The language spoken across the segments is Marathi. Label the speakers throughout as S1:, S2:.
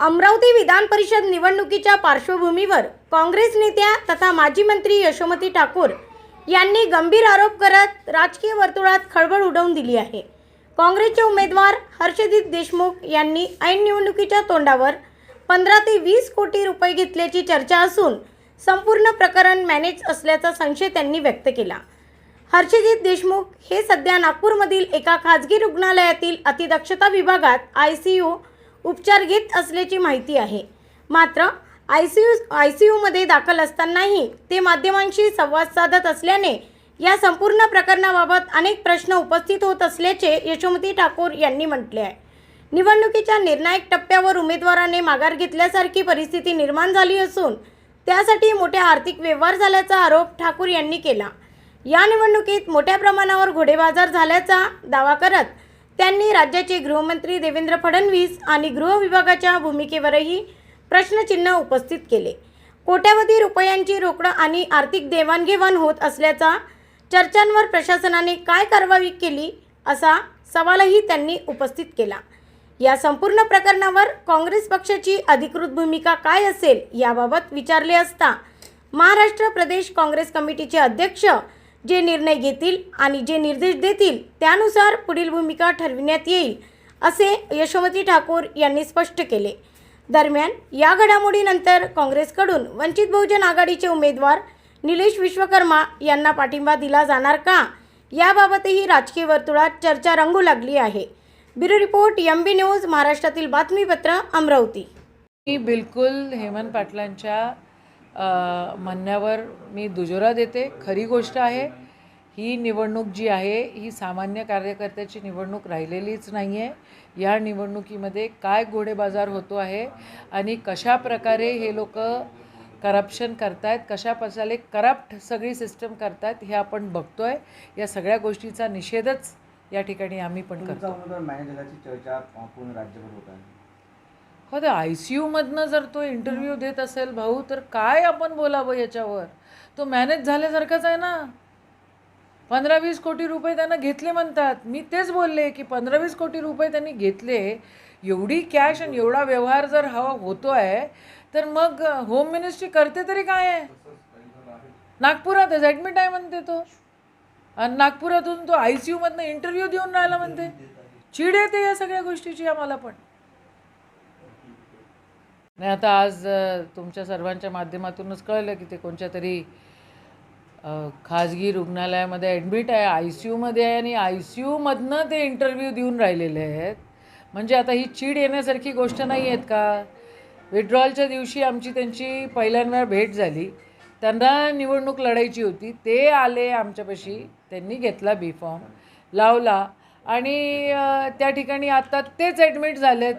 S1: अमरावती विधान परिषद निवडणुकीच्या पार्श्वभूमीवर काँग्रेस नेत्या तथा माजी मंत्री यशोमती ठाकूर यांनी गंभीर आरोप करत राजकीय वर्तुळात खळबळ उडवून दिली आहे। काँग्रेसचे उमेदवार हर्षदीप देशमुख यांनी ऐन निवडणुकीच्या तोंडावर 15 ते 20 कोटी रुपये घेतल्याची चर्चा असून संपूर्ण प्रकरण मॅनेज असल्याचा संशय त्यांनी व्यक्त केला। हर्षदीप देशमुख हे सध्या नागपूरमधील एका खाजगी रुग्णालयातील अतिदक्षता विभागात ICU उपचार घेत असल्याची माहिती आहे। मात्र ICU मध्ये दाखल असतानाही ते माध्यमांशी संवाद साधत असल्याने या संपूर्ण प्रकरणाबाबत अनेक प्रश्न उपस्थित होत असल्याचे यशोमती ठाकूर यांनी म्हटले आहे। निवडणुकीच्या निर्णायक टप्प्यावर उमेदवाराने माघार घेतल्यासारखी परिस्थिती निर्माण झाली असून त्यासाठी मोठ्या आर्थिक व्यवहार झाल्याचा आरोप ठाकूर यांनी केला। या निवडणुकीत मोठ्या प्रमाणावर घोडेबाजार झाल्याचा दावा करत त्यांनी राज्याचे गृहमंत्री देवेंद्र फडणवीस आणि गृह विभागाच्या भूमिकेवरही प्रश्नचिन्ह उपस्थित केले। कोट्यावधी रुपयांची रोकड आणि आर्थिक देवाणघेवाण होत असल्याचा चर्चांवर प्रशासनाने काय कारवाई केली असा सवालही त्यांनी उपस्थित केला। या संपूर्ण प्रकरणावर काँग्रेस पक्षाची अधिकृत भूमिका काय असेल याबाबत विचारले असता महाराष्ट्र प्रदेश काँग्रेस कमिटीचे अध्यक्ष जे निर्णय घेतील आणि जे निर्देश देतील त्यानुसार पुढील भूमिका ठरविण्यात येईल असे यशोमती ठाकूर यांनी स्पष्ट केले। दरम्यान या घडामोडीनंतर काँग्रेसकडून वंचित बहुजन आघाडीचे उमेदवार निलेश विश्वकर्मा यांना पाठिंबा दिला जाणार का याबाबतही राजकीय वर्तुळात चर्चा रंगू लागली आहे। ब्युरो रिपोर्ट MB न्यूज महाराष्ट्रातील बातमीपत्र अमरावती।
S2: मी बिलकुल हेमंत पाटलांच्या म्हणण्यावर मी दुजोरा देते। खरी गोष्ट आहे, ही निवडणूक जी आहे ही सामान्य कार्यकर्त्याची निवडणूक राहिलेलीच नाही आहे। या निवडणुकीमध्ये काय घोडेबाजार होतो आहे आणि कशा प्रकारे हे लोक करप्शन करतायत, कशा प्रकारे करप्ट सगळी सिस्टम करतायत हे आपण बघतोय। या सगळ्या गोष्टीचा निषेधच या ठिकाणी आम्ही पण करतो।
S3: चर्चा पूर्ण राज्यभर होत आहे।
S2: हो, तर ICUमधनं जर तो इंटरव्ह्यू देत असेल भाऊ तर काय आपण बोलावं याच्यावर? तो मॅनेज झाल्यासारखाच आहे ना। 15-20 कोटी रुपये त्यांना घेतले म्हणतात। मी तेच बोलले की 15-20 कोटी रुपये त्यांनी घेतले, एवढी कॅश आणि एवढा व्यवहार जर हवा होतो आहे तर मग होम मिनिस्ट्री करते तरी काय आहे? नागपुरातच ॲडमिट आहे म्हणते तो, आणि नागपुरातून तो ICUमधनं इंटरव्ह्यू देऊन राहिला म्हणते। चीड येते या सगळ्या गोष्टीची आम्हाला पण। नाही, आता आज तुमच्या सर्वांच्या माध्यमातूनच कळलं की ते कोणत्या तरी खाजगी रुग्णालयामध्ये ॲडमिट आहे, ICUमध्ये आहे आणि ICUमधनं ते इंटरव्ह्यू देऊन राहिलेले आहेत। म्हणजे आता ही चीड येण्यासारखी गोष्ट नाही आहेत का? विड्रॉलच्या दिवशी आमची त्यांची पहिल्यांदा भेट झाली, त्यांना निवडणूक लढायची होती, ते आले आमच्यापाशी, त्यांनी घेतला B फॉर्म लावला आणि त्या ठिकाणी आता तेच ॲडमिट झालेत।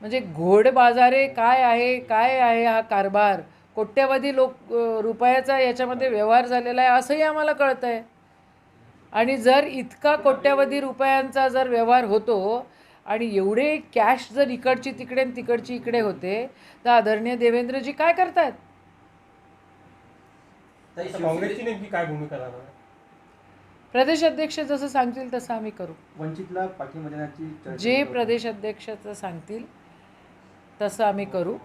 S2: म्हणजे घोडेबाजारे काय आहे हा कारभार? कोट्यवधी रुपयाचा याच्यामध्ये व्यवहार झालेला आहे असंही आम्हाला कळतं आहे। आणि जर इतका कोट्यवधी रुपयांचा जर व्यवहार होतो आणि एवढे कॅश जर इकडची तिकडे आणि तिकडची इकडे होते तर आदरणीय देवेंद्रजी काय करतात?
S4: काँग्रेसची नेमकी काय भूमिका राहणार?
S2: प्रदेश अध्यक्ष जसं सांगतील तसं आम्ही करू।
S3: वंचितला पाठिंबा देण्याची
S2: जे प्रदेश अध्यक्ष सांगतील तसं आम्ही करू।